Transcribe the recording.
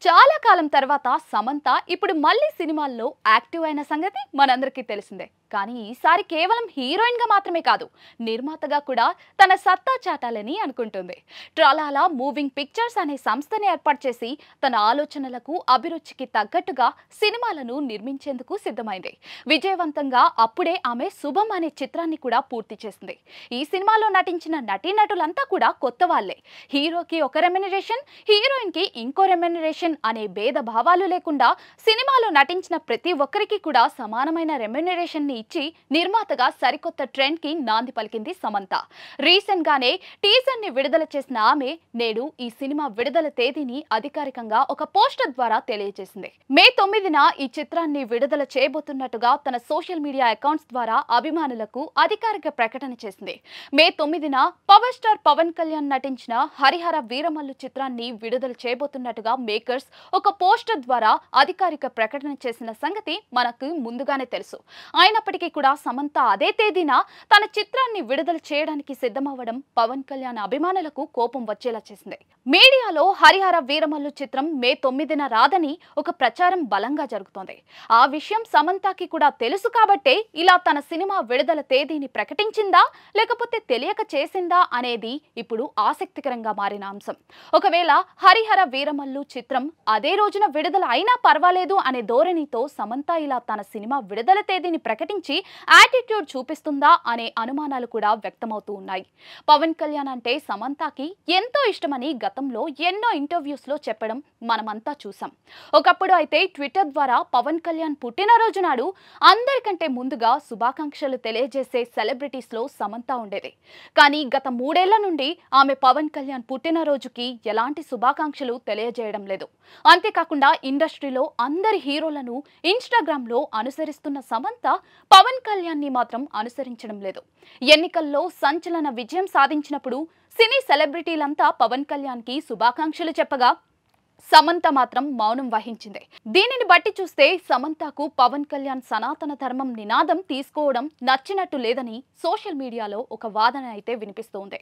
చాలా కాలం తర్వాత సమంత ఇప్పుడు మళ్ళీ సినిమాల్లో యాక్టివ్ అయిన సంగతి మనందరికీ తెలిసిందే. కానీ ఈసారి కేవలం హీరోయిన్ గా మాత్రమే కాదు, నిర్మాతగా కూడా తన సత్తా చాటాలని అనుకుంటుంది. ట్రలాలా మూవింగ్ పిక్చర్స్ అనే సంస్థని ఏర్పాటు చేసి తన ఆలోచనలకు అభిరుచికి తగ్గట్టుగా సినిమాలను నిర్మించేందుకు సిద్ధమైంది. విజయవంతంగా అప్పుడే ఆమె శుభం అనే చిత్రాన్ని కూడా పూర్తి చేసింది. ఈ సినిమాలో నటించిన నటీనటులంతా కూడా కొత్త వాళ్లే. హీరోకి ఒక రెమ్యునరేషన్, హీరోయిన్ కి ఇంకో రెమ్యునరేషన్ అనే భేద భావాలు లేకుండా సినిమాలో నటించిన ప్రతి ఒక్కరికి కూడా సమానమైన రెమ్యునరేషన్ ని ఇచ్చి నిర్మాతగా సరికొత్త ట్రెండ్ కి నాంది పలికింది సమంత. రీసెంట్ గానే టీజర్ ని విడుదల చేసిన ఆమె నేడు ఈ సినిమా విడుదల తేదీని అధికారికంగా ఒక పోస్టర్ ద్వారా తెలియజేసింది. మే 9న ఈ చిత్రాన్ని విడుదల చేయబోతున్నట్టుగా తన సోషల్ మీడియా అకౌంట్స్ ద్వారా అభిమానులకు అధికారిక ప్రకటన చేసింది. మే 9న పవర్ స్టార్ పవన్ కళ్యాణ్ నటించిన హరిహర వీరమల్లు చిత్రాన్ని విడుదల చేయబోతున్నట్టుగా మేకర్స్ ఒక పోస్టర్ ద్వారా అధికారిక ప్రకటన చేసిన సంగతి మనకు ముందుగానే తెలుసు. అయినప్పటికీ కూడా సమంత అదే తేదీన తన చిత్రాన్ని విడుదల చేయడానికి సిద్ధమవ్వడం పవన్ కళ్యాణ్ అభిమానులకు కోపం వచ్చేలా చేసింది. మీడియాలో హరిహర వీరమల్లు చిత్రం మే 9న రాదని ఒక ప్రచారం బలంగా జరుగుతోంది. ఆ విషయం సమంతకి కూడా తెలుసు కాబట్టే ఇలా తన సినిమా విడుదల తేదీని ప్రకటించిందా లేకపోతే తెలియక చేసిందా అనేది ఇప్పుడు ఆసక్తికరంగా మారిన అంశం. ఒకవేళ హరిహర వీరమల్లు చిత్రం అదే రోజున విడుదల అయినా పర్వాలేదు అనే ధోరణితో సమంత ఇలా తన సినిమా విడుదల తేదీని ప్రకటించి యాటిట్యూడ్ చూపిస్తుందా అనే అనుమానాలు కూడా వ్యక్తమవుతూ ఉన్నాయి. పవన్ కళ్యాణ్ అంటే సమంతకి ఎంతో ఇష్టమని గతంలో ఎన్నో ఇంటర్వ్యూస్ లో చెప్పడం మనమంతా చూసాం. ఒకప్పుడు అయితే ట్విట్టర్ ద్వారా పవన్ కళ్యాణ్ పుట్టినరోజు నాడు అందరికంటే ముందుగా శుభాకాంక్షలు తెలియజేసే సెలబ్రిటీస్ లో సమంత ఉండేది. కానీ గత 3 ఏళ్ల నుండి ఆమె పవన్ కళ్యాణ్ పుట్టినరోజుకి ఎలాంటి శుభాకాంక్షలు తెలియజేయడం లేదు. అంతేకాకుండా ఇండస్ట్రీలో అందరి హీరోలను ఇన్స్టాగ్రామ్ లో అనుసరిస్తున్న సమంత పవన్ కళ్యాణ్ ని మాత్రం అనుసరించడం లేదు. ఎన్నికల్లో సంచలన విజయం సాధించినప్పుడు సినీ సెలబ్రిటీలంతా పవన్ కళ్యాణ్ కి శుభాకాంక్షలు చెప్పగా సమంత మాత్రం మౌనం వహించింది. దీనిని బట్టి చూస్తే సమంతకు పవన్ కళ్యాణ్ సనాతన ధర్మం నినాదం తీసుకోవడం నచ్చినట్టు లేదని సోషల్ మీడియాలో ఒక వాదన అయితే వినిపిస్తోంది.